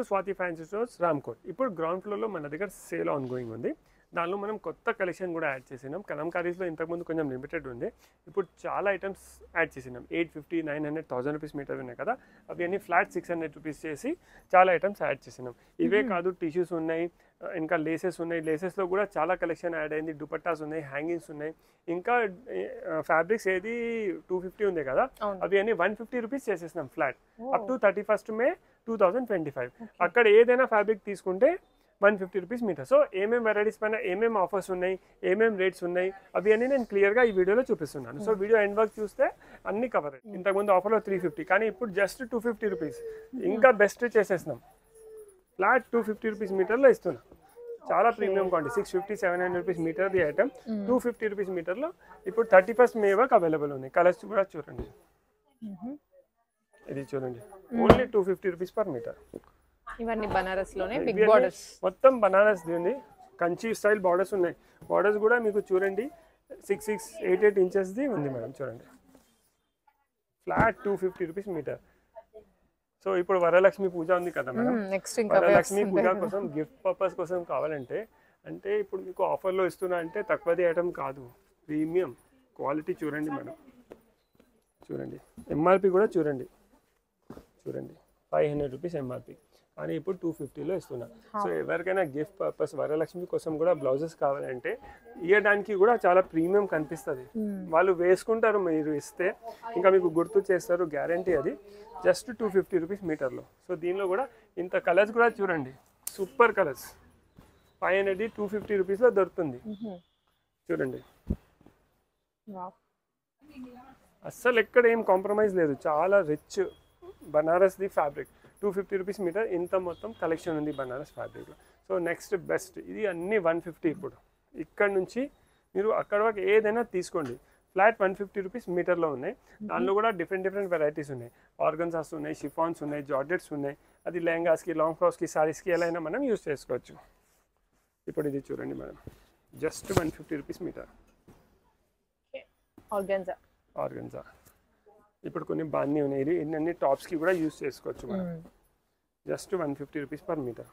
To Swathi fancy stores Ramkot. ఇప్పుడు ground ఫ్లోర్లో మన దగ్గర సేల్ ఆన్ గోయింగ్ ఉంది. దానిలో మనం కొత్త కలెక్షన్ కూడా యాడ్ చేసినాం. కలంకారీస్లో ఇంతకుముందు కొంచెం లిమిటెడ్ ఉంది, ఇప్పుడు చాలా ఐటమ్స్ యాడ్ చేసినాం. 850, 900, 1000 రూపీస్ మీటర్ ఉన్నాయి కదా, అవి అన్ని ఫ్లాట్ 600 రూపీస్ చేసి చాలా ఐటమ్స్ యాడ్ చేసినాం. ఇవే కాదు, టిష్యూస్ ఉన్నాయి, ఇంకా లేసెస్ ఉన్నాయి. లేసెస్లో కూడా చాలా కలెక్షన్ యాడ్ అయింది. దుపట్టాస్ ఉన్నాయి, హ్యాంగింగ్స్ ఉన్నాయి, ఇంకా ఫ్యాబ్రిక్స్ ఏది 250 ఉంది కదా, అవి అన్ని 150 రూపీస్ చేసేసినాం flat up to 31st May 2025. అక్కడ ఏదైనా ఫ్యాబ్రిక్ తీసుకుంటే 150 రూపీస్ మీటర్. సో ఏమేమి వెరైటీస్ పైన ఏమేమి ఆఫర్స్ ఉన్నాయి, ఏమేమి రేట్స్ ఉన్నాయి, అవి అన్ని నేను క్లియర్గా ఈ వీడియోలో చూపిస్తున్నాను. సో వీడియో ఎండ్ వరకు చూస్తే అన్ని కవర్ అయ్యి. ఇంతకుముందు ఆఫర్లో 350, కానీ ఇప్పుడు జస్ట్ 250 రూపీస్. ఇంకా బెస్ట్ చేసేసినాం, ఫ్లాట్ 250 రూపీస్ మీటర్లో ఇస్తున్నాం. చాలా premium quantity, 650, 700 rupees metre the item 250 rupees మీటర్లో ఇప్పుడు 31st May వరకు అవైలబుల్ ఉన్నాయి. కలర్స్ కూడా చూడండి, ఇది చూడండి, ఓన్లీ 250 రూపీస్ పర్ మీటర్. ఇవన్నీ బనారస్ లోనే బిగ్ బోర్డర్స్, మొత్తం బనారస్ ఉంది, కంచి స్టైల్ బార్డర్స్ ఉన్నాయి. బార్డర్స్ కూడా మీకు చూడండి 6, 8 ఇంచెస్ ది ఉంది మేడం. చూడండి, ఫ్లాట్ 250 రూపీస్ మీటర్. సో ఇప్పుడు వరలక్ష్మి పూజ ఉంది కదా మేడం, వరలక్ష్మి పూజ కోసం గిఫ్ట్ పర్పస్ కోసం కావాలంటే, అంటే ఇప్పుడు మీకు ఆఫర్లో ఇస్తున్నా అంటే తక్కువది ఐటమ్ కాదు, ప్రీమియం క్వాలిటీ. చూడండి మేడం, చూడండి ఎంఆర్పి కూడా చూడండి 500 రూపీస్ ఎంఆర్పి, కానీ ఇప్పుడు 250లో ఇస్తున్నా. సో ఎవరికైనా గిఫ్ట్ పర్పస్ వరలక్ష్మి కోసం కూడా బ్లౌజెస్ కావాలంటే ఇవ్వడానికి కూడా చాలా ప్రీమియం కనిపిస్తుంది. వాళ్ళు వేసుకుంటారు, మీరు ఇస్తే ఇంకా మీకు గుర్తు చేస్తారు, గ్యారంటీ అది. Just 250 rupees మీటర్లో. సో దీనిలో కూడా ఇంత కలర్స్ కూడా చూడండి, సూపర్ కలర్స్. 500 250 రూపీస్లో దొరుకుతుంది. చూడండి, అస్సలు ఎక్కడ ఏం కాంప్రమైజ్ లేదు, చాలా rich Banaras the fabric. 250 rupees metre, ఇంత మొత్తం కలెక్షన్ ఉంది బనారస్ ఫ్యాబ్రిక్లో. సో నెక్స్ట్ బెస్ట్, ఇది అన్నీ 150. ఇప్పుడు ఇక్కడ నుంచి మీరు అక్కడ వరకు ఏదైనా తీసుకోండి, ఫ్లాట్ 150 రూపీస్ మీటర్లో ఉన్నాయి. దానిలో కూడా డిఫరెంట్ వెరైటీస్ ఉన్నాయి. ఆర్గన్జాస్ ఉన్నాయి, షిఫాన్స్ ఉన్నాయి, జార్జెట్స్ ఉన్నాయి. అది లెహంగాస్కి, లాంగ్ ఫ్రాక్స్కి, సారీస్కి ఎలా అయినా మనం యూస్ చేసుకోవచ్చు. ఇప్పుడు ఇది చూడండి madam, just 150 rupees metre organza. ఇప్పుడు కొన్ని బాగానే ఉన్నాయి, ఇన్ని టాప్స్కి కూడా యూస్ చేసుకోవచ్చు madam. Just 150 rupees per metre.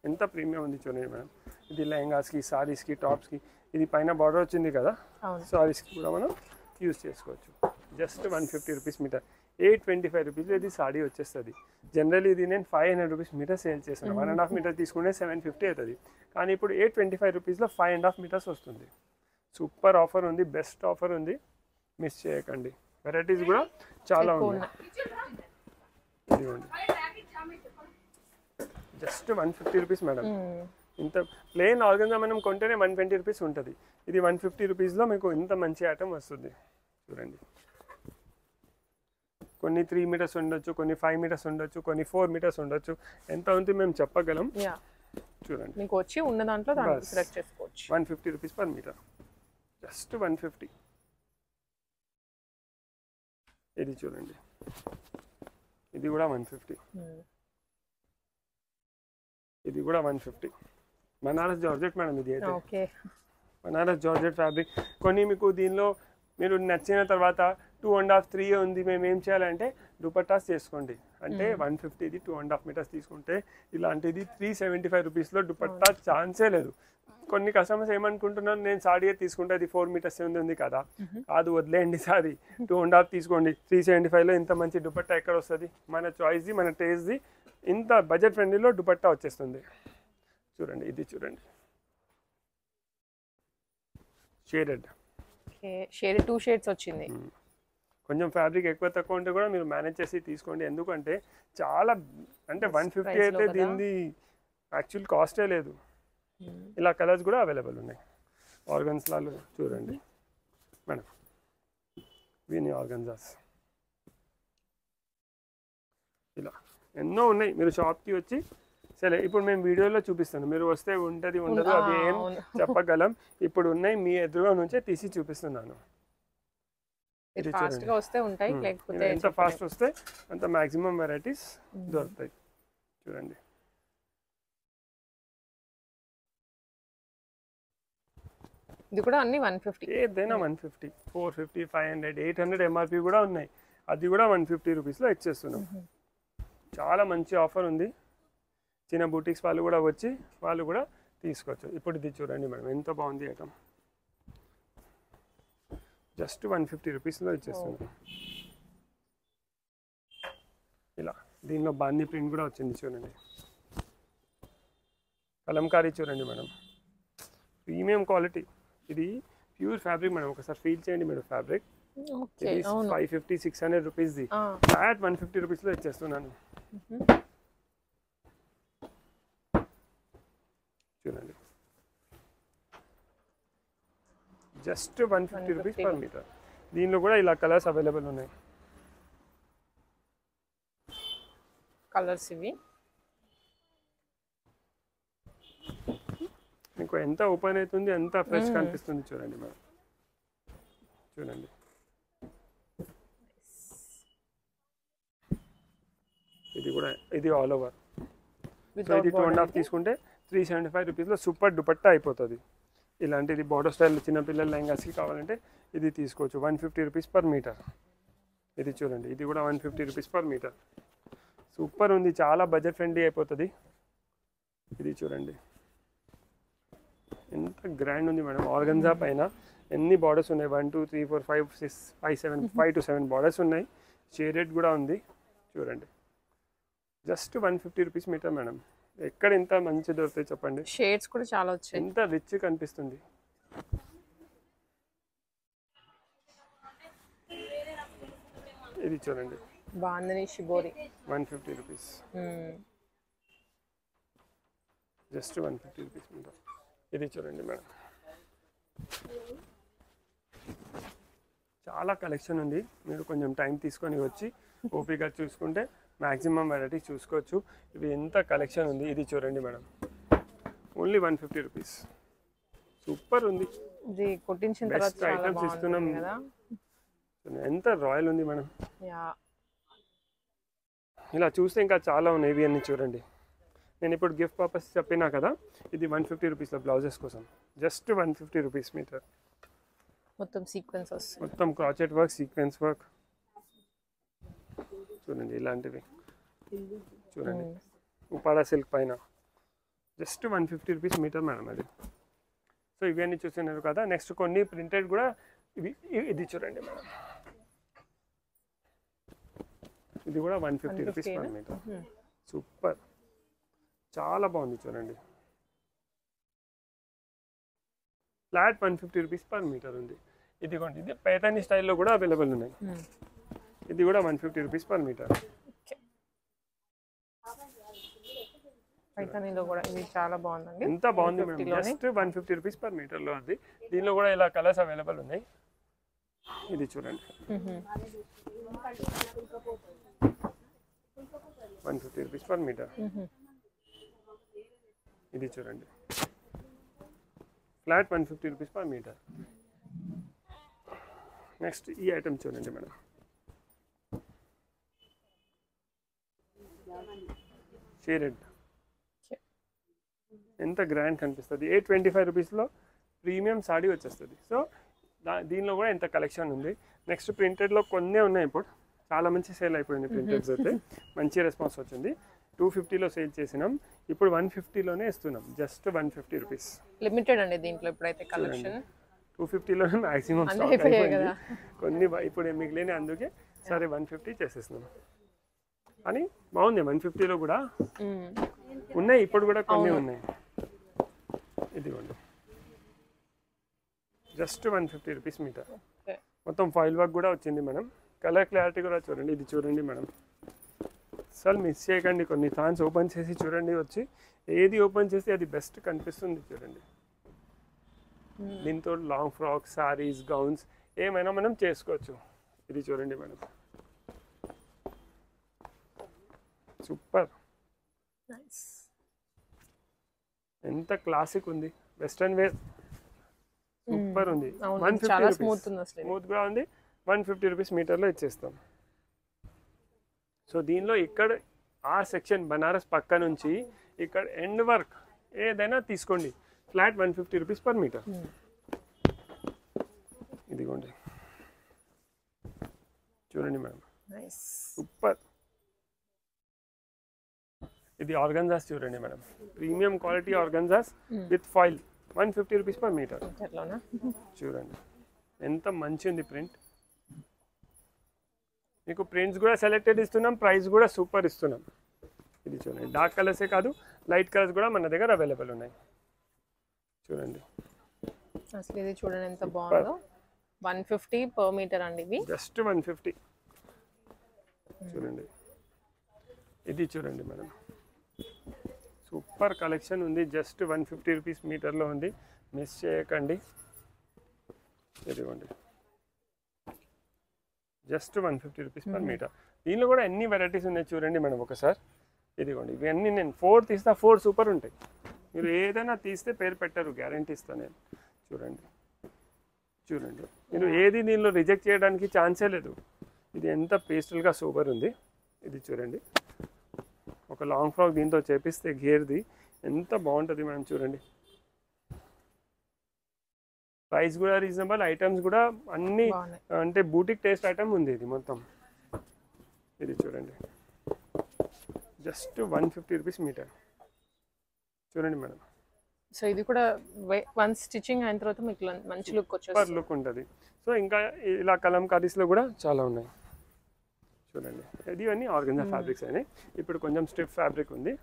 ఎంత ప్రీమియం ఉంది చూడండి మేడం. ఇది లెహంగాస్కి, సారీస్కి, టాప్స్కి. ఇది పైన బార్డర్ వచ్చింది కదా, సారీస్కి కూడా మనం యూస్ చేసుకోవచ్చు. Just 150 rupees metre. 825 రూపీస్ ఇది సారీ వచ్చేస్తుంది. జనరల్లీ ఇది నేను 500 రూపీస్ మీటర్ సేల్ చేస్తాను. 1.5 మీటర్ తీసుకుంటే 750 అవుతుంది, కానీ ఇప్పుడు 825 రూపీస్లో 5.5 మీటర్స్ వస్తుంది. సూపర్ ఆఫర్ ఉంది, బెస్ట్ ఆఫర్ ఉంది, మిస్ చేయకండి. వెరైటీస్ కూడా చాలా ఉన్నాయి. Just 150 rupees madam. ఇంత ప్లెయిన్ ఆర్గన్జా మనం కొంటేనే 120 రూపీస్ ఉంటుంది. ఇది 150 రూపీస్లో మీకు ఇంత మంచి ఐటమ్ వస్తుంది. చూడండి, కొన్ని 3 మీటర్స్ ఉండొచ్చు, కొన్ని 5 మీటర్స్ ఉండొచ్చు, కొన్ని 4 మీటర్స్ ఉండొచ్చు. ఎంత ఉంది మేము చెప్పగలం. చూడండి, మీకు వచ్చి ఉన్న దాంట్లో సెలెక్ట్ చేసుకోవచ్చు. 150 రూపీస్ పర్ మీటర్, జస్ట్ 150. ఇది చూడండి, ఇది కూడా 150. ఇది కూడా 150. బనారస్ జార్జెట్ మేడం, ఇది అయితే బనారస్ జార్జెట్ ఫ్యాబ్రిక్. కొన్ని మీకు దీనిలో మీరు నచ్చిన తర్వాత 2.5, 3 ఉంది, మేము ఏం చేయాలంటే దుపట్టాస్ చేసుకోండి. అంటే 150ది 2.5 మీటర్స్ తీసుకుంటే ఇలాంటిది 375 రూపీస్లో దుపట్టా ఛాన్సే లేదు. కొన్ని కస్టమర్స్ ఏమనుకుంటున్నారు, నేను సాడీ తీసుకుంటే అది 4 మీటర్స్ ఉంది కదా, కాదు వదిలేయండి, సారీ 2.5 తీసుకోండి. 375లో ఇంత మంచి దుపట్టా ఎక్కడ వస్తుంది? మన చాయిస్ది, మన టేస్ట్ది, ఇంత బడ్జెట్ ఫ్రెండ్లీలో దుపట్టా వచ్చేస్తుంది. చూడండి, ఇది చూడండి, షేడెడ్ 2 షేడ్స్ వచ్చింది. కొంచెం ఫ్యాబ్రిక్ ఎక్కువ తక్కువ ఉంటే కూడా మీరు మేనేజ్ చేసి తీసుకోండి. ఎందుకంటే చాలా, అంటే 150 అయితే దీనిది యాక్చువల్ కాస్టే లేదు. ఇలా కలర్స్ కూడా అవైలబుల్ ఉన్నాయి. ఆర్గన్స్లాలు చూడండి మేడం, వీని ఆర్గన్జాస్ ఇలా ఎన్నో ఉన్నాయి. మీరు షాప్కి వచ్చి సరే, ఇప్పుడు మేము వీడియోలో చూపిస్తాను, మీరు వస్తే ఉంటుంది ఉండదు అది ఏం చెప్పగలం. ఇప్పుడు ఉన్నాయి, మీ ఎదురుగా నుంచే తీసి చూపిస్తున్నాను. ఇది చూడండి, ఎంత ఫాస్ట్ వస్తే అంత మ్యాక్సిమం వెరైటీస్ దొరుకుతాయి. చూడండి, ఇది కూడా అన్ని 150. ఏదైనా 150, 450, 500, 800 ఎంఆర్పి కూడా ఉన్నాయి. అది కూడా 150 రూపీస్లో ఇచ్చేస్తున్నాం. చాలా మంచి ఆఫర్ ఉంది. చిన్న బూటిక్స్ వాళ్ళు కూడా వచ్చి వాళ్ళు కూడా తీసుకోవచ్చు. ఇప్పుడు ఇది చూడండి మేడం ఎంత బాగుంది ఐటమ్, జస్ట్ 150 రూపీస్లో ఇచ్చేస్తున్నాం. ఇలా దీనిలో బాందీ ప్రింట్ కూడా వచ్చింది చూడండి, కలంకారీ చూడండి మేడం, ప్రీమియం క్వాలిటీ. ఇది ప్యూర్ ఫ్యాబ్రిక్ మేడం, ఒకసారి ఫీల్ చేయండి మేడం ఫ్యాబ్రిక్. ఓకే ఇది అవును 550-600 రూపీస్ది, ఫ్లాట్ 150 రూపీస్లో ఇచ్చేస్తున్నాను. చూడండి జస్ట్ 150 రూపీస్ పర్ మీటర్. దీనిలో కూడా ఇలా కలర్స్ అవైలబుల్ ఉన్నాయి. కలర్స్ ఇవి మీకు ఎంత ఓపెన్ అవుతుంది ఎంత ఫ్రెష్ కనిపిస్తుంది చూడండి మేడం. చూడండి ఇది కూడా, ఇది ఆల్ ఓవర్. సో ఇది 2.5 తీసుకుంటే 375 రూపీస్లో సూపర్ దుపట్టా అయిపోతుంది. ఇలాంటిది బార్డర్ స్టైల్ చిన్నపిల్లల లెహంగాస్కి కావాలంటే ఇది తీసుకోవచ్చు. 150 రూపీస్ పర్ మీటర్. ఇది చూడండి, ఇది కూడా 150 రూపీస్ పర్ మీటర్. సూపర్ ఉంది, చాలా బడ్జెట్ ఫ్రెండ్లీ అయిపోతుంది. ఇది చూడండి ఎంత గ్రాండ్ ఉంది మేడం. ఆర్గన్జా పైన ఎన్ని బార్డర్స్ ఉన్నాయి, 1 2 3 4 5 6 5 7 5 to 7 బార్డర్స్ ఉన్నాయి. షేడెడ్ కూడా ఉంది చూడండి. Just 150 rupees metre madam. ఎక్కడ ఇంత మంచి దొరుకుతాయి చెప్పండి. షేడ్స్ కూడా చాలా వచ్చాయి, ఎంత రిచ్ కనిపిస్తుంది. ఇది చూడండి bandhani shibori 150 rupees, just 150 rupees metre. ఇది చూడండి మేడం, చాలా కలెక్షన్ ఉంది. మీరు కొంచెం టైం తీసుకొని వచ్చి ఓపిక చూసుకుంటే మ్యాక్సిమం వెరైటీ చూసుకోవచ్చు. ఇవి ఎంత కలెక్షన్ ఉంది. ఇది చూడండి మేడం, ఓన్లీ 150 రూపీస్. సూపర్ ఉంది, ఇది కొట్టించిన తర్వాత బెస్ట్ చాలా ఐటమ్స్ ఇస్తున్నాం బాగుంది కదా. ఎంత రాయల్ ఉంది మేడం. యా ఇలా చూస్తే ఇంకా చాలా ఉన్నాయి. ఇవి అన్ని చూడండి. నేను ఇప్పుడు గిఫ్ట్ పర్పస్ చెప్పినా కదా, ఇది 150 రూపీస్లో బ్లౌజెస్ కోసం, జస్ట్ 150 రూపీస్ మీటర్. మొత్తం సీక్వెన్స్ వస్తుంది, మొత్తం క్రాచెట్ వర్క్, సీక్వెన్స్ వర్క్ చూడండి. ఇలాంటివి చూడండి, ఉపాడా సిల్క్ పైన జస్ట్ 150 రూపీస్ మీటర్ మేడం అది. సో ఇవన్నీ చూస్తున్నారు కదా. నెక్స్ట్ కొన్ని ప్రింటెడ్ కూడా ఇది చూడండి మేడం, ఇది కూడా 150 రూపీస్ పర్ మీటర్. సూపర్, చాలా బాగుంది చూడండి. ఫ్లాట్ 150 రూపీస్ పర్ మీటర్ ఉంది. ఇదిగోండి, ఇది పైతాని స్టైల్లో కూడా అవైలబుల్ ఉన్నాయి. ఇది కూడా 150 రూపీస్ పర్ మీటర్. పైతానీలో కూడా ఇది చాలా బాగుందండి. ఎంత బాగుంది మేడం, జస్ట్ 150 రూపీస్ పర్ మీటర్లో ఉంది. దీనిలో కూడా ఇలా కలర్స్ అవైలబుల్ ఉన్నాయి. ఇది చూడండి 150 రూపీస్ పర్ మీటర్. ఇది చూడండి flat 150 rupees per metre. Next ఈ ఐటమ్ చూడండి మేడం, షేడెడ్ ఎంత గ్రాండ్ కనిపిస్తుంది. 825 రూపీస్లో ప్రీమియం సాడీ వచ్చేస్తుంది. సో దీనిలో కూడా ఎంత కలెక్షన్ ఉంది. నెక్స్ట్ ప్రింటెడ్లో కొన్నే ఉన్నాయి. ఇప్పుడు చాలా మంచి సేల్ అయిపోయింది ప్రింటెడ్స్ అయితే, మంచి రెస్పాన్స్ వచ్చింది. 250లో సేల్ చేసినాం, ఇప్పుడు 150లోనే ఇస్తున్నాం, జస్ట్ 150 రూపీస్. లిమిటెడ్ అండి దీంట్లో ఇప్పుడైతే కలెక్షన్. 250లోనే మ్యాక్సిమం స్టాక్ అయిపోయింది. కొన్ని ఇప్పుడు మిగిలిన, అందుకే సరే 150 చేసేస్తున్నాం. అని బాగుంది. 150లో కూడా ఉన్నాయి, ఇప్పుడు కూడా కొన్ని ఉన్నాయి. ఇదిగోండి జస్ట్ 150 రూపీస్ మీటర్. మొత్తం ఫాయిల్ వర్క్ కూడా వచ్చింది మేడం. కలర్ క్లారిటీ కూడా చూడండి. ఇది చూడండి మేడం, అసలు మిస్ చేయకండి. కొన్ని థాన్స్ ఓపెన్ చేసి చూడండి, వచ్చి ఏది ఓపెన్ చేస్తే అది బెస్ట్ కనిపిస్తుంది చూడండి. దీంతో లాంగ్ ఫ్రాక్స్, సారీస్, గౌన్స్ ఏమైనా మనం చేసుకోవచ్చు. ఇది చూడండి మేడం, సూపర్, ఎంత క్లాసిక్ ఉంది. వెస్ట్రన్ వేర్ సూపర్ ఉంది. 150 స్మూత్ గా ఉంది. 150 రూపీస్ మీటర్లో ఇచ్చేస్తాం. సో దీనిలో ఇక్కడ ఆ సెక్షన్ బనారస్ పక్క నుంచి ఇక్కడ ఎండ్ వర్క్ ఏదైనా తీసుకోండి, ఫ్లాట్ 150 రూపీస్ పర్ మీటర్. ఇదిగోండి చూడండి మేడం, సూపర్. ఇది ఆర్గన్జాస్ చూడండి madam, premium quality organzas with foil 150 rupees per metre. అట్లానా? చూడండి ఎంత మంచి ఉంది ప్రింట్. మీకు ప్రింట్స్ కూడా సెలెక్టెడ్ ఇస్తున్నాం, ప్రైస్ కూడా సూపర్ ఇస్తున్నాం. ఇది చూడండి డార్క్ కలర్సే కాదు లైట్ కలర్స్ కూడా మన దగ్గర అవైలబుల్ ఉన్నాయి. చూడండి అసలు ఇది చూడండి ఎంత బాగుందో. 150 పర్ మీటర్ అండి ఇవి. జస్ట్ 150. చూడండి ఇది చూడండి మేడం, సూపర్ కలెక్షన్ ఉంది. జస్ట్ 150 రూపీస్ మీటర్లో ఉంది, మిస్ చేయకండి. ఇదిగోండి జస్ట్ 150 రూపీస్ పర్ మీటర్. దీనిలో కూడా ఎన్ని వెరైటీస్ ఉన్నాయి చూడండి మేడం ఒకసారి. ఇదిగోండి ఇవన్నీ నేను 4 తీస్తా, 4 సూపర్ ఉంటాయి. మీరు ఏదైనా తీస్తే పేరు పెట్టరు, గ్యారంటీ ఇస్తాను నేను. చూడండి చూడండి మీరు ఏది దీనిలో రిజెక్ట్ చేయడానికి ఛాన్సే లేదు. ఇది ఎంత పేస్టల్గా సూపర్ ఉంది. ఇది చూడండి ఒక లాంగ్ ఫ్రాక్ దీంతో చేపిస్తే గేర్ది ఎంత బాగుంటుంది మేడం. చూడండి ప్రైస్ కూడా రీజనబుల్, ఐటమ్స్ కూడా అన్ని అంటే బూటిక్ టేస్ట్ ఐటమ్ ఉంది ఇది మొత్తం. ఇది చూడండి జస్ట్ 150 రూపీస్ మీటర్. చూడండి మేడం. సో ఇది కూడా వన్ స్టిచ్చింగ్ అయిన తర్వాత మీకు మంచి లుక్ వచ్చేస్తుంది, సూపర్ లుక్ ఉంటుంది. సో ఇంకా ఇలా కలంకారీస్లో కూడా చాలా ఉన్నాయి. చూడండి ఇవన్నీ ఆర్గన్జా ఫ్యాబ్రిక్స్ అయినాయి. ఇప్పుడు కొంచెం స్టిఫ్ ఫ్యాబ్రిక్ ఉంది,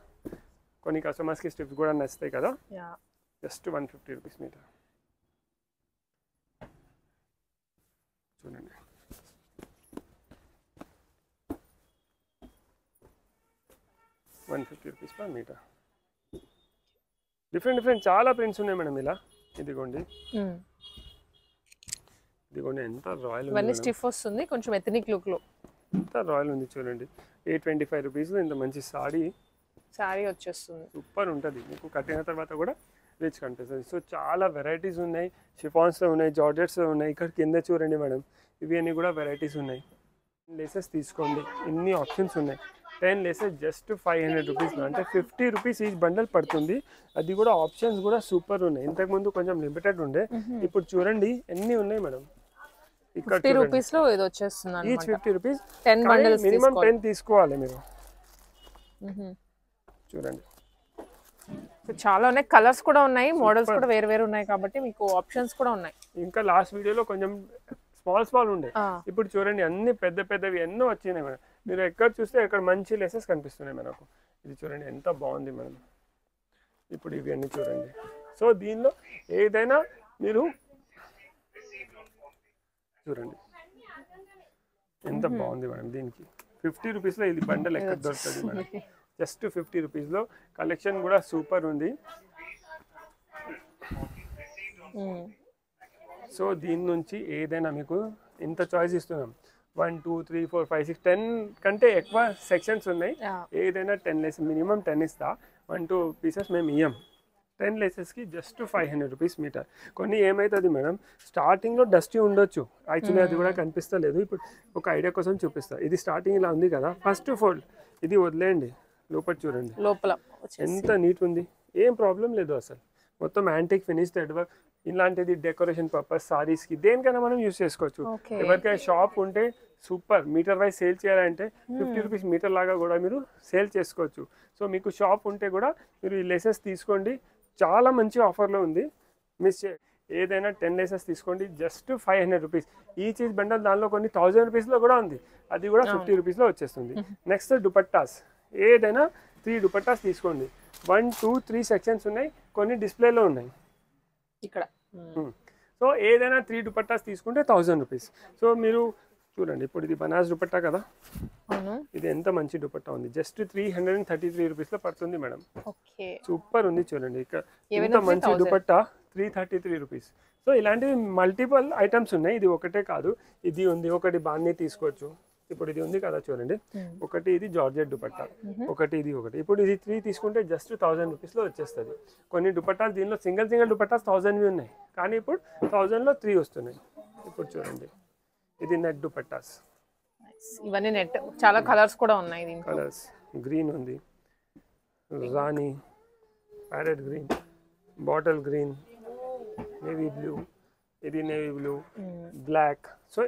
కొన్ని కస్టమర్స్కి స్టిఫ్ కూడా నచ్చుతాయి కదా. Just 150 rupees metre. చూడండి 150 రూపీస్ పర్ మీటర్. డిఫరెంట్ చాలా ప్రింట్స్ ఉన్నాయి మేడం ఇలా. ఇదిగోండి ఇదిగోండి ఎంత రాయల్ ఉంది, స్టిఫ్ వస్తుంది కొంచెం ఎథనిక్ లుక్ లో, ఎంత రాయల్ ఉంది. చూడండి 825 రూపీస్లో ఇంత మంచి సారీ వచ్చేస్తుంది. సూపర్ ఉంటుంది, మీకు కట్టిన తర్వాత కూడా రిచ్ కనిపిస్తుంది. సో చాలా వెరైటీస్ ఉన్నాయి, షిఫాన్స్లో ఉన్నాయి, జార్జెట్స్లో ఉన్నాయి. ఇక్కడ కింద చూడండి మేడం, ఇవి అన్నీ కూడా వెరైటీస్ ఉన్నాయి. లేసెస్ తీసుకోండి, ఇన్ని ఆప్షన్స్ ఉన్నాయి. 10 లేసెస్ జస్ట్ 500 రూపీస్లో, అంటే 50 రూపీస్ ఈచ్ బండల్ పడుతుంది. అది కూడా ఆప్షన్స్ కూడా సూపర్ ఉన్నాయి. ఇంతకుముందు కొంచెం లిమిటెడ్ ఉండే, ఇప్పుడు చూడండి ఎన్ని ఉన్నాయి మేడం. ఇక్కడ 50 రూపీస్ లో ఇది వచ్చేస్తుంది. ఈచ్ 50 రూపీస్, 10 బండల్స్ మినిమం 10 తీసుకోవాలి మీరు. చూడండి చాలా ఉన్నాయి, కలర్స్ కూడా ఉన్నాయి, మోడల్స్ కూడా వేరు వేరు ఉన్నాయి, కాబట్టి మీకు ఆప్షన్స్ కూడా ఉన్నాయి. ఇంకా లాస్ట్ వీడియోలో కొంచెం స్మాల్ ఉండే, ఇప్పుడు చూడండి అన్ని పెద్దవి ఎన్నో వచ్చినాయి మేడం. మీరు ఎక్కడ చూస్తే అక్కడ మంచి లెసెస్ కనిపిస్తున్నాయి మనకు. ఇది చూడండి ఎంత బాగుంది మేడం. ఇప్పుడు ఇవి అన్నీ చూడండి. సో దీనిలో ఏదైనా మీరు చూడండి ఎంత బాగుంది మేడం. దీనికి 50 రూపీస్లో ఇది బండల్ ఎక్కడ దొరుకుతుంది మేడం. జస్ట్ 50 రూపీస్లో కలెక్షన్ కూడా సూపర్ ఉంది. సో దీని నుంచి ఏదైనా మీకు ఇంత చాయిస్ ఇస్తున్నాం. 1 2 3 4 5 6 10 కంటే ఎక్కువ సెక్షన్స్ ఉన్నాయి. ఏదైనా 10 లేసెస్ మినిమం 10 ఇస్తా, 1 2 పీసెస్ మేము ఇయ్యం. 10 లేసెస్కి జస్ట్ 500 రూపీస్ మీటర్. కొన్ని ఏమవుతుంది మేడం, స్టార్టింగ్లో డస్టీ ఉండొచ్చు, యాక్చువల్లీ అది కూడా కనిపిస్తలేదు. ఇప్పుడు ఒక ఐడియా కోసం చూపిస్తా. ఇది స్టార్టింగ్ ఇలా ఉంది కదా, ఫస్ట్ ఫోల్డ్ ఇది వదిలేయండి, లోపల చూడండి లోపల ఎంత నీట్ ఉంది, ఏం ప్రాబ్లం లేదు అసలు. మొత్తం యాంటిక్ ఫినిష్ థ్రెడ్ వర్క్. ఇలాంటిది డెకరేషన్ పర్పస్, సారీస్కి దేనికైనా మనం యూస్ చేసుకోవచ్చు. ఎవరికైనా షాప్ ఉంటే సూపర్, మీటర్ వైజ్ సేల్ చేయాలంటే 50 రూపీస్ మీటర్ లాగా కూడా మీరు సేల్ చేసుకోవచ్చు. సో మీకు షాప్ ఉంటే కూడా మీరు ఈ లేసెస్ తీసుకోండి, చాలా మంచి ఆఫర్లో ఉంది, మిస్ చే. ఏదైనా 10 లేసెస్ తీసుకోండి, జస్ట్ 500 రూపీస్ ఈ చీజ్ బండల్. దానిలో కొన్ని 1000 రూపీస్లో కూడా ఉంది, అది కూడా 50 రూపీస్లో వచ్చేస్తుంది. నెక్స్ట్ దుపట్టాస్, ఏదైనా 3 దుపట్టాస్ తీసుకోండి. 1 2 3 సెక్షన్స్ ఉన్నాయి, కొన్ని డిస్ప్లేలో ఉన్నాయి ఇక్కడ. సో ఏదైనా 3 దుపట్టాస్ తీసుకుంటే 1000 రూపీస్. సో మీరు చూడండి, ఇప్పుడు ఇది బనారస్ దుపట్టా కదా, ఇది ఎంత మంచి దుపట్టా ఉంది. జస్ట్ 333 రూపీస్లో పడుతుంది మేడం. సూపర్ ఉంది చూడండి, ఇక్కడ ఇంత మంచి దుపట్టా 333 రూపీస్. సో ఇలాంటివి మల్టిపుల్ ఐటమ్స్ ఉన్నాయి, ఇది ఒకటే కాదు. ఇది ఉంది, ఒకటి బాన్ని తీసుకోవచ్చు. ఇప్పుడు ఇది ఉంది కదా చూడండి, ఒకటి ఇది జార్జెట్ దుపట్టా, ఒకటి ఇది, ఒకటి. ఇప్పుడు ఇది 3 తీసుకుంటే జస్ట్ 1000 రూపీస్లో వచ్చేస్తుంది. కొన్ని దుపట్టాలు దీనిలో సింగిల్ దుపట్టాస్ 1000వి ఉన్నాయి, కానీ ఇప్పుడు 1000లో 3 వస్తున్నాయి. ఇప్పుడు చూడండి ఇది నెట్ దుపట్టాస్, ఇవన్నీ నెట్. చాలా కలర్స్ కూడా ఉన్నాయి దీంట్లో. కలర్స్ గ్రీన్ ఉంది, రాణి, parrot green, bottle green, navy blue, ఇది నేవీ బ్లూ, బ్లాక్. సో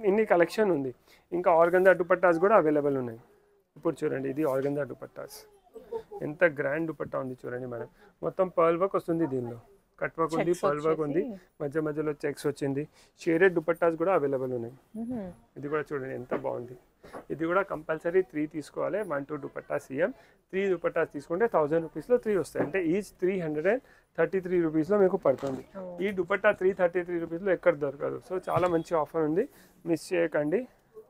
ఇన్ని కలెక్షన్ ఉంది. ఇంకా ఆర్గంజా దుపట్టాస్ కూడా అవైలబుల్ ఉన్నాయి. ఇప్పుడు చూడండి ఇది ఆర్గంజా దుపట్టాస్, ఎంత గ్రాండ్ దుపట్టా ఉంది చూడండి మేడం. మొత్తం పర్ల్ వర్క్ వస్తుంది, దీనిలో కట్ వర్క్ ఉంది, పర్ల్ వర్క్ ఉంది, మధ్య మధ్యలో చెక్స్ వచ్చింది. షేడెడ్ దుపట్టాస్ కూడా అవైలబుల్ ఉన్నాయి. ఇది కూడా చూడండి ఎంత బాగుంది. ఇది కూడా కంపల్సరీ 3 తీసుకోవాలి. 1 2 దుపట్టా సీఎం. 3 దుపట్టాస్ తీసుకుంటే 1000 రూపీస్లో 3 వస్తాయి. అంటే ఈచ్ 333 రూపీస్లో మీకు పడుతుంది. ఈ దుపట్టా 333 రూపీస్లో ఎక్కడ దొరకదు. సో చాలా మంచి ఆఫర్ ఉంది, మిస్ చేయకండి.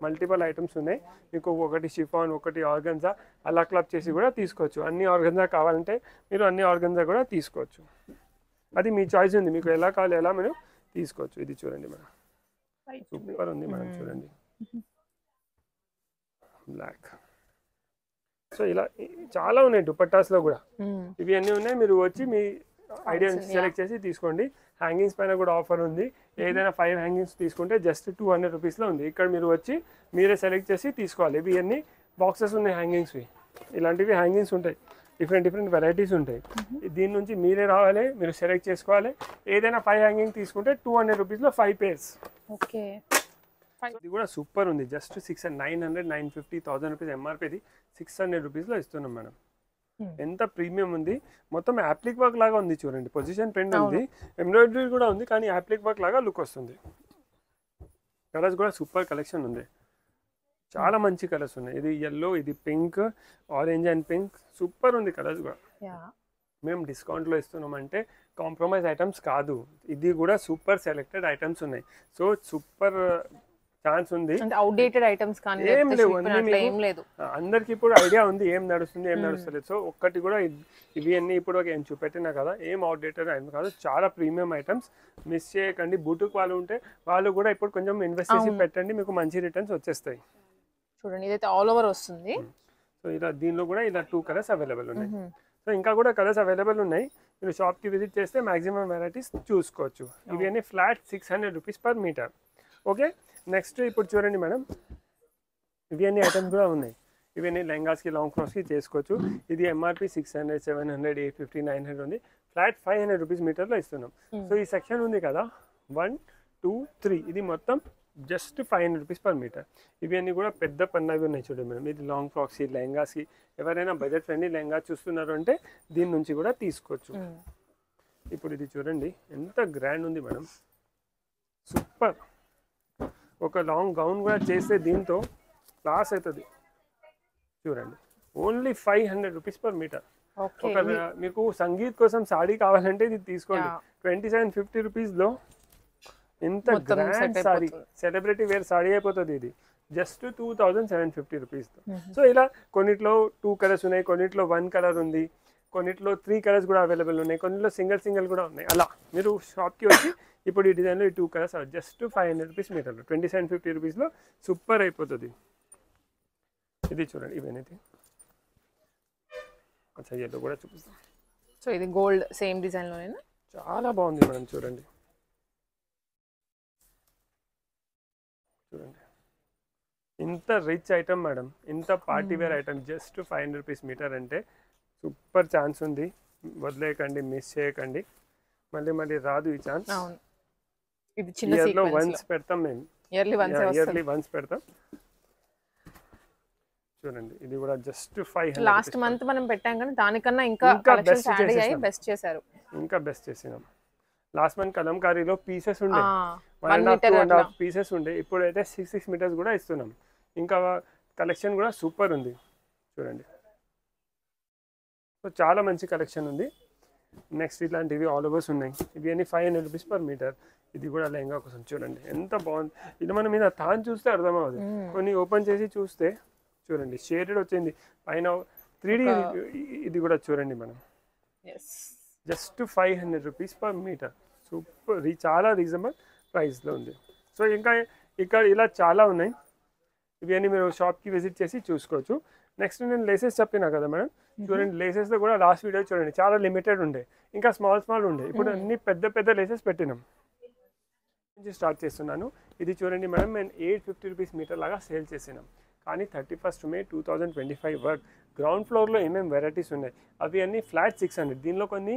మల్టిపుల్ ఐటమ్స్ ఉన్నాయి మీకు. ఒకటి షిఫాన్, ఒకటి ఆర్గన్జా, అలా క్లబ్ చేసి కూడా తీసుకోవచ్చు. అన్ని ఆర్గన్జా కావాలంటే మీరు అన్ని ఆర్గన్జా కూడా తీసుకోవచ్చు. అది మీ చాయిస్ ఉంది, మీకు ఎలా కావాలి ఎలా మీరు తీసుకోవచ్చు. ఇది చూడండి మేడం, సూపర్ ఉంది మేడం. చూడండి బ్లాక్. సో ఇలా చాలా ఉన్నాయి దుపట్టాస్లో కూడా. ఇవి అన్నీ ఉన్నాయి, మీరు వచ్చి మీ ఐడియా సెలెక్ట్ చేసి తీసుకోండి. హ్యాంగింగ్స్ పైన కూడా ఆఫర్ ఉంది. ఏదైనా 5 హ్యాంగింగ్స్ తీసుకుంటే జస్ట్ 200 రూపీస్లో ఉంది. ఇక్కడ మీరు వచ్చి మీరే సెలెక్ట్ చేసి తీసుకోవాలి. ఇవి అన్ని బాక్సెస్ ఉన్నాయి హ్యాంగింగ్స్వి. ఇలాంటివి హ్యాంగింగ్స్ ఉంటాయి, డిఫరెంట్ వెరైటీస్ ఉంటాయి. దీని నుంచి మీరే రావాలి, మీరు సెలెక్ట్ చేసుకోవాలి. ఏదైనా 5 హ్యాంగింగ్ తీసుకుంటే 200 రూపీస్లో 5 పేర్స్. ఓకే, ఇది కూడా సూపర్ ఉంది. జస్ట్ 900 950 1000 రూపీస్ ఎంఆర్పీది 600 రూపీస్లో ఇస్తున్నాం మేడం. ఎంత ప్రీమియం ఉంది. మొత్తం యాప్లిక్ వర్క్ లాగా ఉంది చూడండి. పొజిషన్ ప్రింట్ ఉంది, ఎంబ్రాయిడరీ కూడా ఉంది, కానీ యాప్లిక్ వర్క్ లాగా లుక్ వస్తుంది. కలర్స్ కూడా సూపర్ కలెక్షన్ ఉంది, చాలా మంచి కలర్స్ ఉన్నాయి. ఇది yellow, ఇది pink, orange and pink. Super ఉంది కలర్స్ కూడా. మేము డిస్కౌంట్లో ఇస్తున్నామంటే కాంప్రమైజ్ ఐటమ్స్ కాదు, ఇది కూడా సూపర్ సెలెక్టెడ్ ఐటమ్స్ ఉన్నాయి. సో సూపర్ ఛాన్స్ ఉంది. అవుట్డేటెడ్ ఐటమ్స్ కానీ ఏం లేవు, ఏం లేదు. అందరికి ఇప్పుడు ఐడియా ఉంది ఏం నడుస్తుంది ఏం నడుస్తలేదు. సో ఒక్కటి కూడా ఇవి అన్ని ఇప్పుడు ఏం చూపెట్టినా కదా, ఏం అవుట్డేటెడ్ ఐటమ్ కాదు, చాలా ప్రీమియం ఐటమ్స్. మిస్ చేయకండి. బూటుక్ వాళ్ళు ఉంటే వాళ్ళు కూడా ఇప్పుడు కొంచెం ఇన్వెస్ట్ చేసి పెట్టండి, మీకు మంచి రిటర్న్స్ వచ్చేస్తాయి. చూడండి ఇదైతే ఆల్ ఓవర్ వస్తుంది. సో ఇలా దీనిలో కూడా ఇలా 2 కలర్స్ అవైలబుల్ ఉన్నాయి. సో ఇంకా కూడా కలర్స్ అవైలబుల్ ఉన్నాయి. మీరు షాప్కి విజిట్ చేస్తే మ్యాక్సిమం వెరైటీస్ చూసుకోవచ్చు. ఇవి అన్ని flat 600 rupees per metre. Okay, next ఇప్పుడు చూడండి మేడం, ఇవి అన్ని ఐటమ్స్ కూడా ఉన్నాయి. ఇవన్నీ లెహంగాస్కి, లాంగ్ ఫ్రాక్స్కి చేసుకోవచ్చు. ఇది ఎంఆర్పి 600 700 850 900 ఉంది. ఫ్లాట్ 500 రూపీస్ మీటర్లో ఇస్తున్నాం. సో ఈ సెక్షన్ ఉంది కదా 1 2 3, ఇది మొత్తం జస్ట్ 500 రూపీస్ పర్ మీటర్. ఇవి అన్నీ కూడా పెద్ద పన్నవి ఉన్నాయి చూడండి మేడం. ఇది లాంగ్ ఫ్రాక్స్కి, లెహంగాస్కి, ఎవరైనా బడ్జెట్ ఫ్రెండ్లీ లెహంగా చూస్తున్నారు అంటే దీని నుంచి కూడా తీసుకోవచ్చు. ఇప్పుడు ఇది చూడండి ఎంత గ్రాండ్ ఉంది మేడం, సూపర్. ఒక లాంగ్ గౌన్ కూడా చేస్తే దీంతో క్లాస్ అవుతుంది. చూడండి ఓన్లీ 500 రూపీస్ పర్ మీటర్. ఒక మీకు సంగీత్ కోసం సాడీ కావాలంటే ఇది తీసుకోండి. 2750 రూపీస్లో ఇంత grand sari, celebrity wear sari అయిపోతుంది. ఇది జస్ట్ 2750 రూపీస్తో. సో ఇలా కొన్నిట్లో 2 కలర్స్ ఉన్నాయి, కొన్నిట్లో 1 కలర్ ఉంది, కొన్నిట్లో 3 కలర్స్ కూడా అవైలబుల్ ఉన్నాయి, కొన్నిట్లో సింగిల్ కూడా ఉన్నాయి. అలా మీరు షాప్కి వచ్చి ఇప్పుడు ఈ డిజైన్లో ఈ 2 కలర్స్ జస్ట్ 500 రూపీస్ మీటర్లో 2750 రూపీస్లో సూపర్ అయిపోతుంది. ఇది చూడండి ఇవన్నీ అచ్చా ఎల్లో కూడా చూపిస్తాం. సో ఇది గోల్డ్ సేమ్ డిజైన్లోనేనా, చాలా బాగుంది మేడం. చూడండి చూడండి ఇంత రిచ్ ఐటమ్ మేడం, ఇంత party wear item just 500 rupees metre అంటే సూపర్ ఛాన్స్ ఉంది. వదిలేయకండి, మిస్ చేయకండి, మళ్ళీ రాదు ఈ ఛాన్స్. ఇది చిన్న ఇయర్లో వన్స్ పెడతాం మేము, ఇయర్లీ వన్స్ పెడతాం. చూడండి ఇది కూడా జస్ట్ 500. లాస్ట్ మంత్ మనం పెట్టాం కానీ దానికన్నా ఇంకా కలెక్షన్స్ యాడ్ అయ్యాయి, బెస్ట్ చేశారు. ఇంకా బెస్ట్ చేసినాం. లాస్ట్ మంత్ కలంకారీలో పీసెస్ ఉండే 1.5 పీసెస్ ఉండే, ఇప్పుడైతే 6 మీటర్స్ కూడా ఇస్తున్నాం. ఇంకా కలెక్షన్ కూడా సూపర్ ఉంది చూడండి. సో చాలా మంచి కలెక్షన్ ఉంది. నెక్స్ట్ ఇట్లాంటివి ఆల్ ఓవర్స్ ఉన్నాయి. ఇవి అన్ని 500 రూపీస్ పర్ మీటర్. ఇది కూడా లెహంగా కోసం చూడండి ఎంత బాగుంది. ఇది మనం మీద తాను చూస్తే అర్థమవుతుంది, కొన్ని ఓపెన్ చేసి చూస్తే చూడండి షేడెడ్ వచ్చింది పైన 3D. ఇది కూడా చూడండి మనం just 500 rupees per metre. Super, చాలా రీజనబుల్ ప్రైస్లో ఉంది. సో ఇంకా ఇక్కడ ఇలా చాలా ఉన్నాయి. ఇవి అన్నీ మీరు షాప్కి విజిట్ చేసి చూసుకోవచ్చు. నెక్స్ట్ నేను లేసెస్ చెప్పినా కదా మేడం, చూడండి లేసెస్లో కూడా లాస్ట్ వీడియో చూడండి చాలా లిమిటెడ్ ఉండే, ఇంకా స్మాల్ ఉండే. ఇప్పుడు అన్ని పెద్ద లేసెస్ పెట్టినాం. నుంచి స్టార్ట్ చేస్తున్నాను. ఇది చూడండి మేడం, మేము 850 రూపీస్ మీటర్ లాగా సేల్ చేసినాం. కానీ 31st May 2025 వర్క్ గ్రౌండ్ ఫ్లోర్లో ఏమేమి వెరైటీస్ ఉన్నాయి అవి అన్నీ ఫ్లాట్ 600. దీనిలో కొన్ని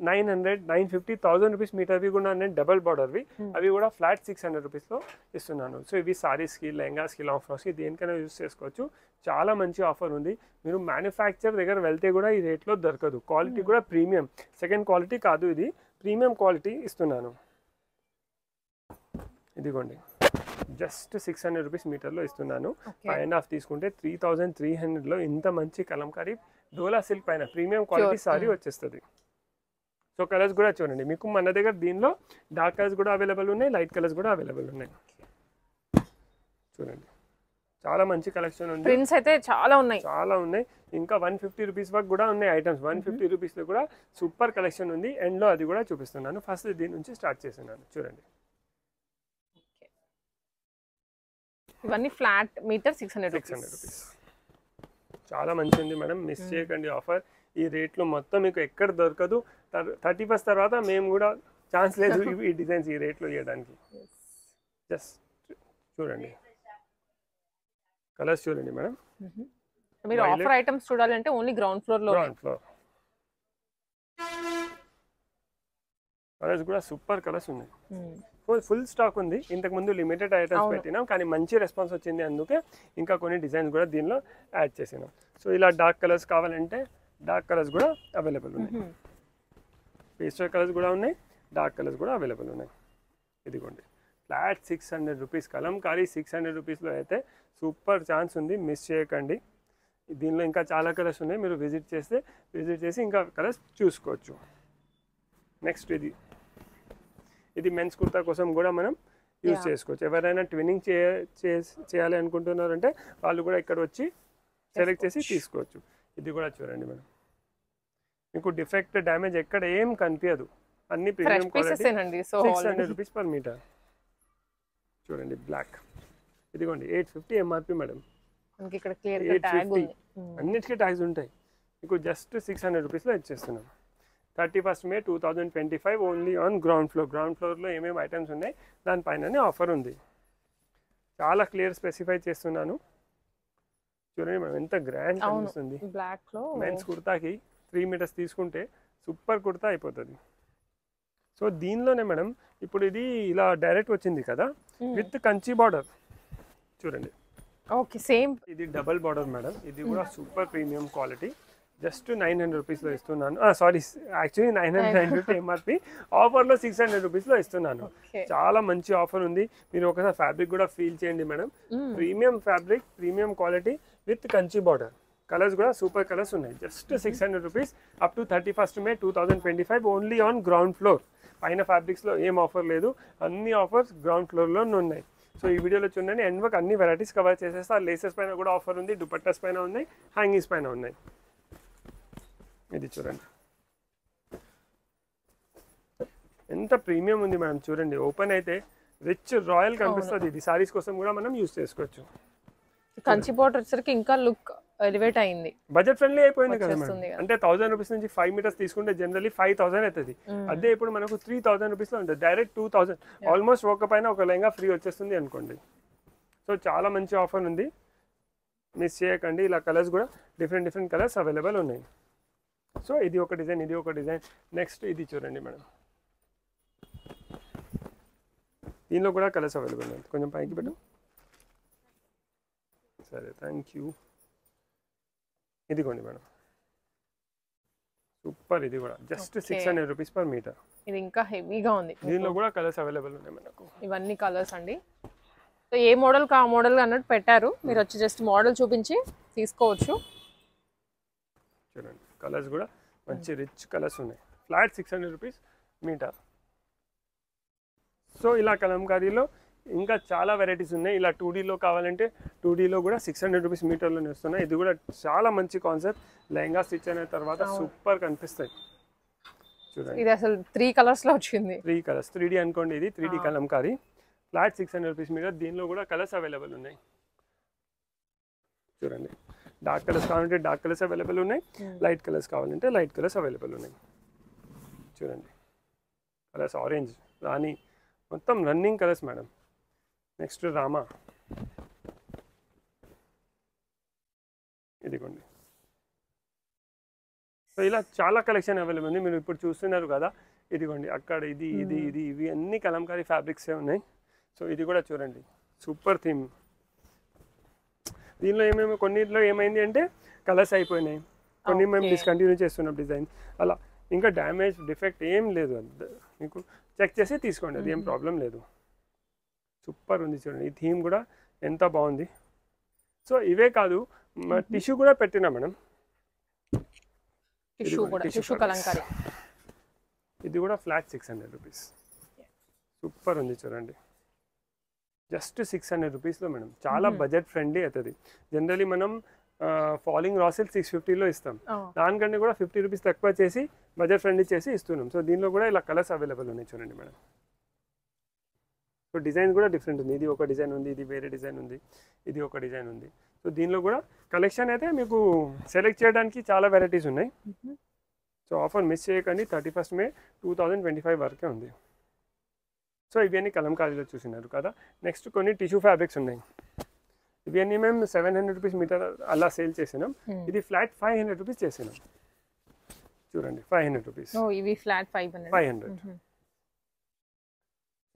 950,000 రూపీస్ మీటర్వి కూడా ఉన్నాయి, డబల్ బార్డర్వి. అవి కూడా ఫ్లాట్ 600 రూపీస్లో ఇస్తున్నాను. సో ఇవి సారీస్కి, లెహంగాస్కి, లాంగ్ ఫ్రాక్స్కి దేనికైనా యూస్ చేసుకోవచ్చు. చాలా మంచి ఆఫర్ ఉంది. మీరు మ్యానుఫ్యాక్చర్ దగ్గర వెళ్తే కూడా ఈ రేట్లో దొరకదు. క్వాలిటీ కూడా ప్రీమియం, సెకండ్ క్వాలిటీ కాదు, ఇది ప్రీమియం క్వాలిటీ ఇస్తున్నాను. ఇదిగోండి, జస్ట్ 600 రూపీస్ మీటర్లో ఇస్తున్నాను. 5.5 తీసుకుంటే 3,300లో ఇంత మంచి కలంకారీ డోలా సిల్క్ పైన ప్రీమియం క్వాలిటీ సారీ వచ్చేస్తుంది. సో కలర్స్ కూడా చూడండి, మీకు మన దగ్గర దీనిలో డార్క్ కలర్స్ కూడా అవైలబుల్ ఉన్నాయి, లైట్ కలర్స్ కూడా అవైలబుల్ ఉన్నాయి. చూడండి, చాలా మంచి కలెక్షన్ ఉంది. ప్రింట్స్ అయితే చాలా ఉన్నాయి. ఇంకా 150 రూపీస్ వరకు కూడా ఉన్నాయి ఐటమ్స్. 150 రూపీస్లో కూడా సూపర్ కలెక్షన్ ఉంది. ఎండ్లో అది కూడా చూపిస్తున్నాను. ఫస్ట్ దీని నుంచి స్టార్ట్ చేస్తున్నాను. చూడండి, ఇవన్నీ ఫ్లాట్ మీటర్ 600 రూపీస్. చాలా మంచి ఉంది మేడం, మిస్ చేయకండి ఆఫర్. ఈ రేట్లో మొత్తం మీకు ఎక్కడ దొరకదు. 31st తర్వాత మేము కూడా ఛాన్స్ లేదు ఈ డిజైన్స్ ఈ రేట్లో ఇవ్వడానికి. జస్ట్ చూడండి, కలర్స్ చూడండి మేడం. మీరు ఆఫర్ ఐటమ్స్ చూడాలంటే ఓన్లీ గ్రౌండ్ ఫ్లోర్. కలర్స్ కూడా సూపర్ కలర్స్ ఉన్నాయి. ఫుల్ స్టాక్ ఉంది. ఇంతకు ముందు లిమిటెడ్ ఐటమ్స్ పెట్టినాం, కానీ మంచి రెస్పాన్స్ వచ్చింది. అందుకే ఇంకా కొన్ని డిజైన్స్ కూడా దీనిలో యాడ్ చేసినాం. సో ఇలా డార్క్ కలర్స్ కావాలంటే డార్క్ కలర్స్ కూడా అవైలబుల్ ఉన్నాయి. పేస్టల్ కలర్స్ కూడా ఉన్నాయి, డార్క్ కలర్స్ కూడా అవైలబుల్ ఉన్నాయి. ఇదిగోండి, ఫ్లాట్ 600 రూపీస్ కలంకారీ. 600 రూపీస్లో అయితే సూపర్ ఛాన్స్ ఉంది, మిస్ చేయకండి. దీనిలో ఇంకా చాలా కలర్స్ ఉన్నాయి, మీరు విజిట్ చేసి ఇంకా కలర్స్ చూసుకోవచ్చు. నెక్స్ట్ ఇది మెన్స్ కుర్తా కోసం కూడా మనం యూజ్ చేసుకోవచ్చు. ఎవరైనా ట్విన్నింగ్ చేయాలి అనుకుంటున్నారంటే వాళ్ళు కూడా ఇక్కడ వచ్చి సెలెక్ట్ చేసి తీసుకోవచ్చు. ఇది కూడా చూడండి మేడం, మీకు డిఫెక్ట్ డ్యామేజ్ ఎక్కడ ఏం కనిపించదు. అన్ని premium quality. 600 rupees per metre. చూడండి, బ్లాక్. ఇదిగోండి 850 ఎంఆర్పి మేడం. అన్నిటికీ ట్యాగ్స్ ఉంటాయి. మీకు జస్ట్ 600 రూపీస్లో ఇచ్చేస్తున్నాం. 31st May 2025 only on ground floor. Ground ఫ్లోర్లో ఏమేమి ఐటమ్స్ ఉన్నాయి దానిపైననే ఆఫర్ ఉంది. చాలా క్లియర్ స్పెసిఫై చేస్తున్నాను. చూడండి మనం ఎంత గ్రాండ్ కనిపిస్తుంది. మెన్స్ కుర్తాకి 3 మీటర్స్ తీసుకుంటే సూపర్ కుర్తా అయిపోతుంది. సో దీనిలోనే మేడం ఇప్పుడు ఇది ఇలా డైరెక్ట్ వచ్చింది కదా విత్ కంచి బార్డర్. చూడండి, ఓకే, సేమ్. ఇది డబల్ బార్డర్ మేడం. ఇది కూడా సూపర్ ప్రీమియం క్వాలిటీ. జస్ట్ 900 రూపీస్లో ఇస్తున్నాను. Sorry, actually 950 MRP. ఆఫర్లో 600 రూపీస్లో ఇస్తున్నాను. చాలా మంచి ఆఫర్ ఉంది. మీరు ఒకసారి ఫ్యాబ్రిక్ కూడా ఫీల్ చేయండి madam. Premium fabric, premium quality with Kanchi border. Colours కూడా సూపర్ కలర్స్ ఉన్నాయి. Just 600 rupees up to 31st May 2025 only on ground floor. పైన ఫ్యాబ్రిక్స్లో ఏం ఆఫర్ లేదు, అన్ని ఆఫర్స్ గ్రౌండ్ ఫ్లోర్లో ఉన్నాయి. సో ఈ వీడియోలో చూడండి, ఎండ్ వరకు అన్ని వెరైటీస్ కవర్ చేసేస్తా. లేసెస్ పైన కూడా ఆఫర్ ఉంది, దుపట్టాస్ పైన ఉన్నాయి, హ్యాంగింగ్స్ పైన ఉన్నాయి. ఇది చూడండి ఎంత ప్రీమియం ఉంది మేడం. చూడండి, ఓపెన్ అయితే రిచ్ రాయల్ కనిపిస్తుంది. ఇది సారీస్ కోసం కూడా మనం యూజ్ చేసుకోవచ్చు. కంచి బార్డర్ వచ్చేసరికి ఇంకా లుక్ ఎలివేట్ అయింది. బడ్జెట్ ఫ్రెండ్లీ అయిపోయింది కదా మేడం. అంటే 1000 రూపీస్ నుంచి 5 మీటర్స్ తీసుకుంటే జనరల్లీ 5000 అవుతుంది. అదే ఇప్పుడు మనకు 3000 రూపీస్లో ఉంటుంది. డైరెక్ట్ 2000, ఆల్మోస్ట్ ఒక పైన ఒక లెహంగా ఫ్రీ వచ్చేస్తుంది అనుకోండి. సో చాలా మంచి ఆఫర్ ఉంది, మిస్ చేయకండి. ఇలా కలర్స్ కూడా డిఫరెంట్ కలర్స్ అవైలబుల్ ఉన్నాయి. సో ఇది ఒక డిజైన్, ఇది ఒక డిజైన్. నెక్స్ట్ ఇది చూడండి మేడం, దీనిలో కూడా కలర్స్ అవైలబుల్ ఉన్నాయి. కొంచెం పైకి పెట్టు. సరే, థ్యాంక్ యూ. ఇదిగోండి మేడం, సూపర్. ఇది కూడా జస్ట్ 600 రూపీస్ పర్ మీటర్. ఇది ఇంకా హెవీగా ఉంది. దీనిలో కూడా కలర్స్ అవైలబుల్ ఉన్నాయి మనకు. ఇవన్నీ కలర్స్ అండి. సో ఏ మోడల్ కా మోడల్ అన్నట్టు పెట్టారు. మీరు వచ్చి జస్ట్ మోడల్ చూపించి తీసుకోవచ్చు. చూడండి, కలర్స్ కూడా మంచి రిచ్ కలర్స్ ఉన్నాయి. Flat 600 rupees metre. సో ఇలా కలంకారీలో ఇంకా చాలా వెరైటీస్ ఉన్నాయి. ఇలా 2Dలో కావాలంటే 2Dలో కూడా 600 రూపీస్ మీటర్లోనే వస్తున్నాయి. ఇది కూడా చాలా మంచి కాన్సెప్ట్. లెహంగా స్టిచ్ అయిన తర్వాత సూపర్ కనిపిస్తాయి. చూడండి, ఇది అసలు 3 కలర్స్లో వచ్చింది. 3 కలర్స్, 3D అనుకోండి. ఇది 3D Kalamkari. Flat 600 rupees metre. దీనిలో కూడా కలర్స్ అవైలబుల్ ఉన్నాయి. చూడండి, డార్క్ కలర్స్ కావాలంటే డార్క్ కలర్స్ అవైలబుల్ ఉన్నాయి, లైట్ కలర్స్ కావాలంటే లైట్ కలర్స్ అవైలబుల్ ఉన్నాయి. చూడండి, కలర్స్ ఆరెంజ్, రాణి, మొత్తం running colours madam. Next Rama. ఇదిగోండి, సో ఇలా చాలా కలెక్షన్ అవైలబుల్ ఉంది. మీరు ఇప్పుడు చూస్తున్నారు కదా, ఇదిగోండి అక్కడ ఇది ఇది ఇది ఇవి అన్ని కలంకారీ ఫ్యాబ్రిక్సే ఉన్నాయి. సో ఇది కూడా చూడండి, సూపర్ థీమ్. దీనిలో కొన్నిట్లో ఏమైంది అంటే కలర్స్ అయిపోయినాయి, కొన్ని మేము డిస్కంటిన్యూ చేస్తున్నాం డిజైన్. అలా ఇంకా డ్యామేజ్ డిఫెక్ట్ ఏం లేదు, మీకు చెక్ చేసి తీసుకోండి, అది ఏం ప్రాబ్లం లేదు. సూపర్ ఉంది చూడండి, ఈ థీమ్ కూడా ఎంత బాగుంది. సో ఇవే కాదు, టిష్యూ కూడా పెట్టినా మేడం, ఇది కూడా ఫ్లాట్ 600 రూపీస్. సూపర్ ఉంది చూడండి, జస్ట్ 600 రూపీస్లో మేడం. చాలా బడ్జెట్ ఫ్రెండ్లీ అవుతుంది. జనరలీ మనం ఫాలింగ్ రా సిల్క్ 650లో ఇస్తాం, దానికంటే కూడా 50 రూపీస్ తక్కువ చేసి బడ్జెట్ ఫ్రెండ్లీ చేసి ఇస్తున్నాం. సో దీనిలో కూడా ఇలా కలర్స్ అవైలబుల్ ఉన్నాయి చూడండి మేడం. సో డిజైన్ కూడా డిఫరెంట్ ఉంది, ఇది ఒక డిజైన్ ఉంది, ఇది వేరే డిజైన్ ఉంది, ఇది ఒక డిజైన్ ఉంది. సో దీనిలో కూడా కలెక్షన్ అయితే మీకు సెలెక్ట్ చేయడానికి చాలా వెరైటీస్ ఉన్నాయి. సో ఆఫర్ మిస్ చేయకండి, 31st May 2025 వరకే ఉంది. సో ఇవన్నీ కలంకారీలో చూసినారు కదా. నెక్స్ట్ కొన్ని టిష్యూ ఫ్యాబ్రిక్స్ ఉన్నాయి. ఇవన్నీ మేము 700 రూపీస్ మీటర్ అలా సేల్ చేసినాం. ఇది ఫ్లాట్ 500 రూపీస్ చేసినాం చూడండి, 500 రూపీస్. ఇవి ఫ్లాట్ 500.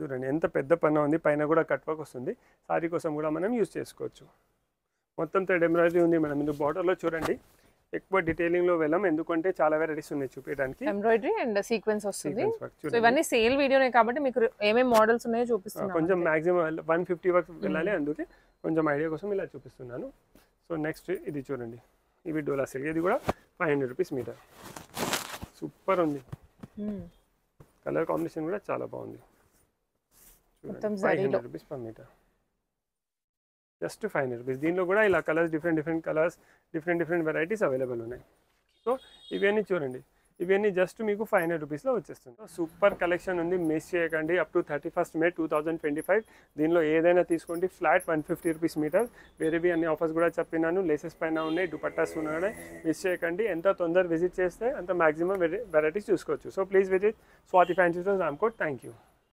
చూడండి ఎంత పెద్ద పన్న ఉంది, పైన కూడా కట్ వర్క్ వస్తుంది. సారీ కోసం కూడా మనం యూజ్ చేసుకోవచ్చు. మొత్తం థ్రెడ్ ఎంబ్రాయిడరీ ఉంది మేడం. ఇందులో బార్డర్లో చూడండి, ఎక్కువ డీటెయిలింగ్లో వెళ్ళాం ఎందుకంటే చాలా వెరైటీస్ ఉన్నాయి చూపించడానికి. ఎంబ్రాయిడరీ అండ్ సీక్వెన్స్ వస్తుంది. సో ఇవన్నీ సేల్ వీడియోనే కాబట్టి మీకు ఏమేమి మోడల్స్ ఉన్నాయో చూపిస్తున్నాను. కొంచెం మాక్సిమం 150 వరకు వెళ్ళాలి, అందుకే కొంచెం ఐడియా కోసం ఇలా చూపిస్తున్నాను. సో నెక్స్ట్ ఇది చూడండి, ఇవి డోలా సిల్క్, ఇది కూడా 500 రూపీస్ మీటర్. సూపర్ ఉంది, కలర్ కాంబినేషన్ కూడా చాలా బాగుంది. 500 rupees per metre, just 500 rupees. దీనిలో కూడా ఇలా colours different colours different varieties available ఉన్నాయి. సో ఇవన్నీ చూడండి, ఇవన్నీ జస్ట్ మీకు 500 రూపీస్లో వచ్చేస్తుంది. సూపర్ కలెక్షన్ ఉంది, మిస్ చేయకండి. అప్ టు 31st May 2025 దీనిలో ఏదైనా తీసుకోండి. Flat 150 rupees metre. వేరేవి అన్ని ఆఫర్స్ కూడా చెప్పినాను, లేసెస్ పైన ఉన్నాయి, దుపట్టాస్ ఉన్నాయి, మిస్ చేయకండి. ఎంత తొందర విజిట్ చేస్తే అంత మాక్సిమం వెరైటీస్ చూసుకోవచ్చు. So please visit Swathi fancy stores, Ramkot. Thank you.